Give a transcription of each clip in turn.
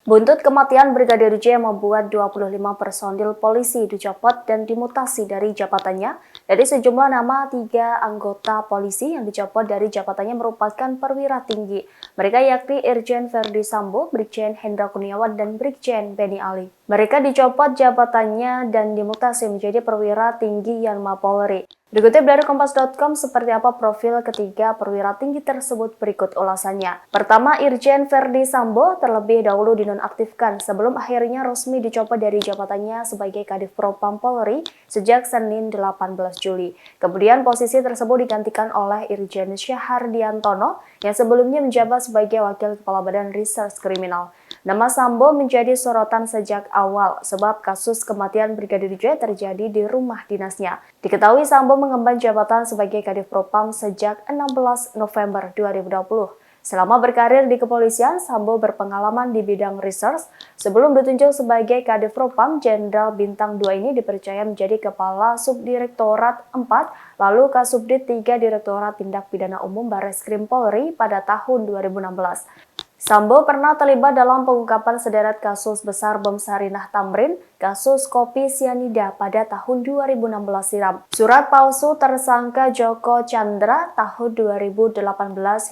Buntut kematian Brigadir J membuat 25 personil polisi dicopot dan dimutasi dari jabatannya. Dari sejumlah nama, 3 anggota polisi yang dicopot dari jabatannya merupakan perwira tinggi. Mereka yakni Irjen Verdi Sambo, Brigjen Hendra Kurniawan, dan Brigjen Benny Ali. Mereka dicopot jabatannya dan dimutasi menjadi perwira tinggi Yanma Polri. Dikutip dari Kompas.com, seperti apa profil ketiga perwira tinggi tersebut berikut ulasannya. Pertama, Irjen Verdi Sambo terlebih dahulu dinonaktifkan sebelum akhirnya resmi dicopot dari jabatannya sebagai Kadif Propam Polri sejak Senin 18 Juli. Kemudian posisi tersebut digantikan oleh Irjen Syahardiantono yang sebelumnya menjabat sebagai Wakil Kepala Badan Reserse Kriminal. Nama Sambo menjadi sorotan sejak awal sebab kasus kematian Brigadir J terjadi di rumah dinasnya. Diketahui Sambo mengemban jabatan sebagai Kadif Propam sejak 16 November 2020. Selama berkarir di kepolisian, Sambo berpengalaman di bidang research. Sebelum ditunjuk sebagai Kadif Propam, Jenderal Bintang 2 ini dipercaya menjadi Kepala Subdirektorat 4, lalu Kasubdit 3 Direktorat Tindak Pidana Umum Barreskrim Polri pada tahun 2016. Sambo pernah terlibat dalam pengungkapan sederet kasus besar bom Sarinah Tamrin, kasus kopi sianida pada tahun 2016 silam, surat palsu tersangka Joko Chandra tahun 2018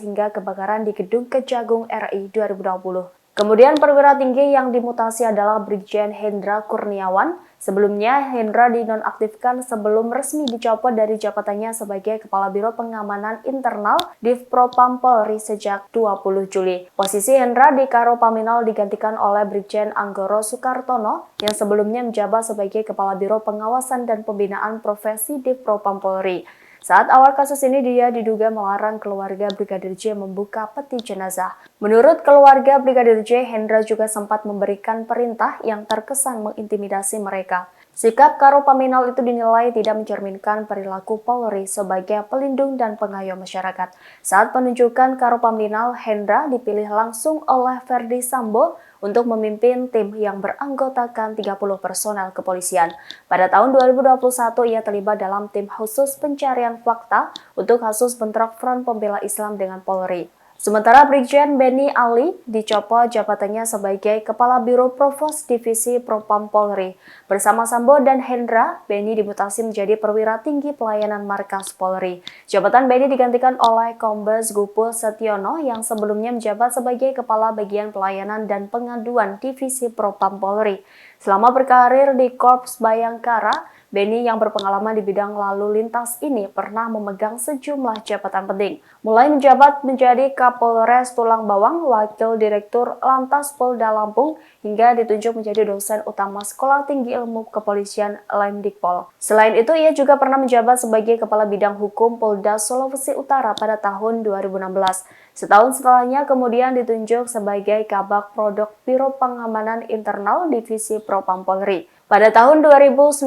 hingga kebakaran di Gedung Kejagung RI 2020. Kemudian perwira tinggi yang dimutasi adalah Brigjen Hendra Kurniawan. Sebelumnya, Hendra dinonaktifkan sebelum resmi dicopot dari jabatannya sebagai Kepala Biro Pengamanan Internal Divpropam Polri sejak 20 Juli. Posisi Hendra di Karopaminal digantikan oleh Brigjen Anggoro Soekartono yang sebelumnya menjabat sebagai Kepala Biro Pengawasan dan Pembinaan Profesi Divpropam Polri. Saat awal kasus ini, dia diduga melarang keluarga Brigadir J membuka peti jenazah. Menurut keluarga Brigadir J, Hendra juga sempat memberikan perintah yang terkesan mengintimidasi mereka. Sikap Karopaminal itu dinilai tidak mencerminkan perilaku Polri sebagai pelindung dan pengayom masyarakat. Saat penunjukan Karopaminal, Hendra dipilih langsung oleh Verdi Sambo untuk memimpin tim yang beranggotakan 30 personel kepolisian. Pada tahun 2021, ia terlibat dalam tim khusus pencarian fakta untuk kasus bentrok Front Pembela Islam dengan Polri. Sementara Brigjen Benny Ali dicopot jabatannya sebagai Kepala Biro Provos Divisi Propam Polri. Bersama Sambo dan Hendra, Benny dimutasi menjadi perwira tinggi pelayanan markas Polri. Jabatan Benny digantikan oleh Kombes Gupul Setiono yang sebelumnya menjabat sebagai Kepala Bagian Pelayanan dan Pengaduan Divisi Propam Polri. Selama berkarir di Korps Bayangkara, Benny yang berpengalaman di bidang lalu lintas ini pernah memegang sejumlah jabatan penting. Mulai menjabat menjadi Kapolres Tulang Bawang, Wakil Direktur Lantas Polda Lampung, hingga ditunjuk menjadi dosen utama Sekolah Tinggi Ilmu Kepolisian Lemdikpol. Selain itu, ia juga pernah menjabat sebagai Kepala Bidang Hukum Polda Sulawesi Utara pada tahun 2016. Setahun setelahnya kemudian ditunjuk sebagai Kabak Prodok Biro Pengamanan Internal Divisi Propam Polri. Pada tahun 2019,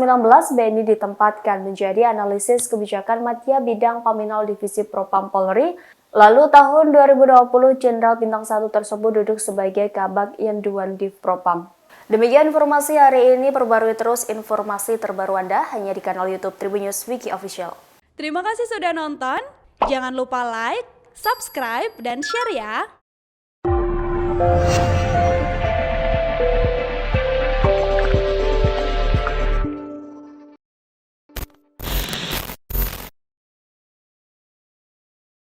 Benny ditempatkan menjadi analisis kebijakan Madya Bidang Paminal Divisi Propam Polri. Lalu tahun 2020, Jenderal Bintang 1 tersebut duduk sebagai Kabag Yanduan Divpropam. Demikian informasi hari ini, perbarui terus informasi terbaru Anda hanya di kanal YouTube Tribun News Wiki Official. Terima kasih sudah nonton, jangan lupa like, subscribe, dan share ya!